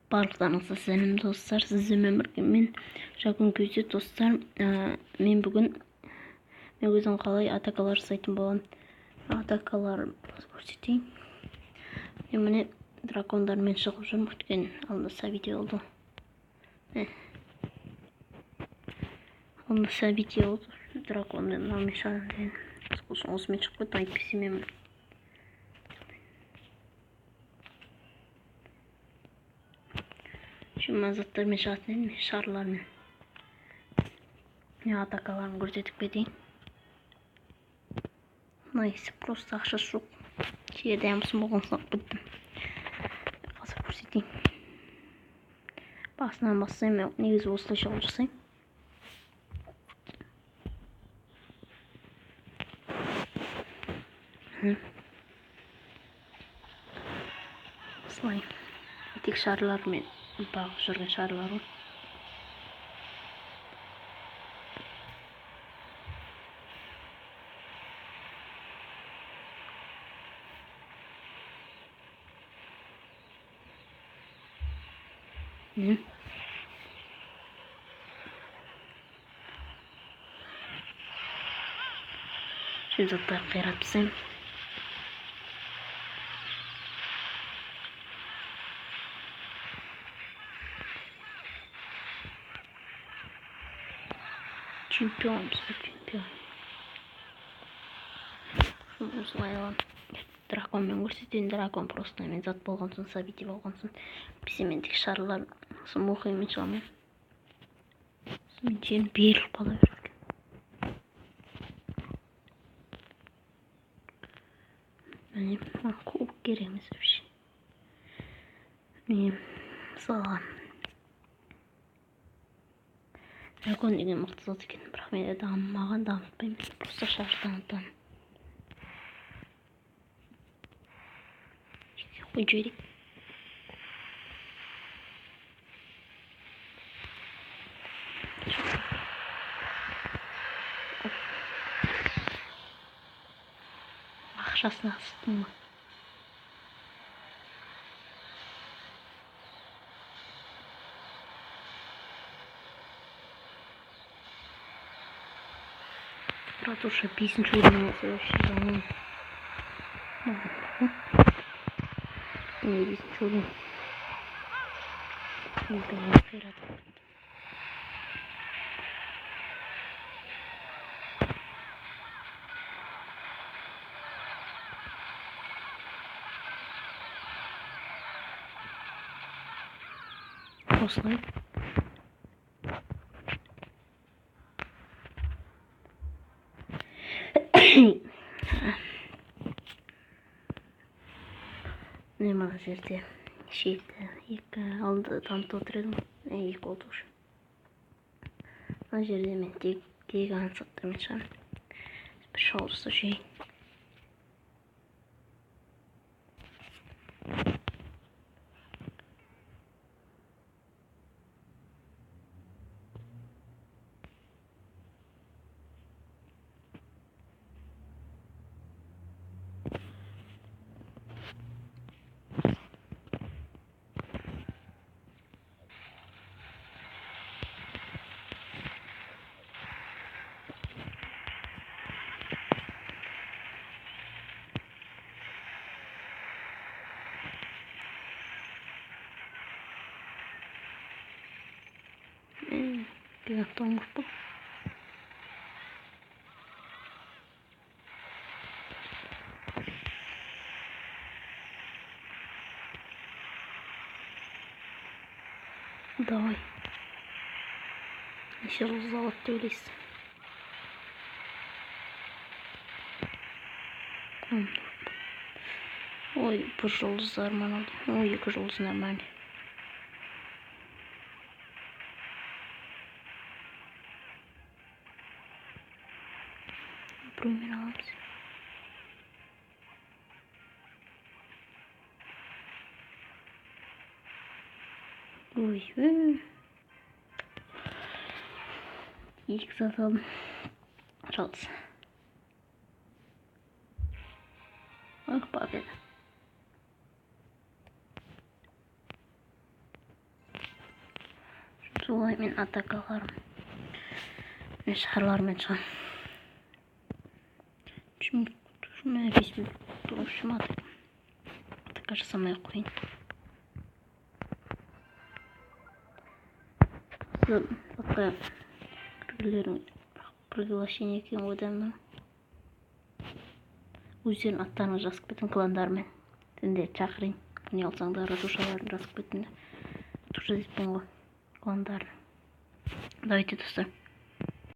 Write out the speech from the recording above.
Барлықтарыңызға сәлем достар, сіздермен бірге мен Жакун Күйзе достар. Мен бүгін өзім қалай атакалар жасайтын боламын. Атакалар көрсетейін. Мен міне дракондармен шығып жүрмін, өткен алдында сәбиде oldu. Onda сәбиде oldu. Драконмен мынаумен шағын. Осымен шығып кетті, айтпесе мен. Şimdi zıttırmen şartlarını, şarlarını. Ne atakalarını görsetip edeyim. Neyse, просто ақшасы жоқ. Жерде ямысын болған соң біттім. Қазір көрсетейін. Басынан бастаймын, негізі осылайша жасаймын. Осылай. Тек шарлармен бағып жүрген шарлар ғой. Şimdi zıttар қиратып тастаймын. Чемпионбыз, чемпион. Осылай аламын. Драконмен көрсетейін. Дракон просто мен зат болған соң, сәбиде болған соң. Бесе мен тек шарлар мұқимен шығамын. Мен жерін беріліп қала береді. Міне, кубок кереміз вообще. Мен мысалға дракон деген мықты зат екен, бірақ мен дамытпаймын. Просто шардан атамын. Қойып жіберейік. Ақшасына қыстың ба? Брат уже 5-ші орын алса вообще жалын. Не 5-ші орын. Никого қиратып. Осылай. Ne мына жерде шекті екі алды танып отыр едім. Екі oldu уже. Мына жерде мен тек аңсаттармен шығамын. Bir şey olursa şey. Güzel olmuş bu. Давай. Еще раз золотой лист. Ой, bir жұлдыздар мана. Ой, 2 жұлдыз нормально. Промер аламыз. Ой, екі зат алдым. Жалғыз. Ох, победа. Солай мен атакаларым. Мен шарлармен шығам. Мен 5 минут тұрушым атака жасамай қойын. Пока приглашение екен одан өздерің аттарыңыз жазып кетің кландармен. Сендер шақырайын. Не алсаңдар душаларын жазып кетіңдер. Тоже дейпін ғой кландарын. Давайте, достар.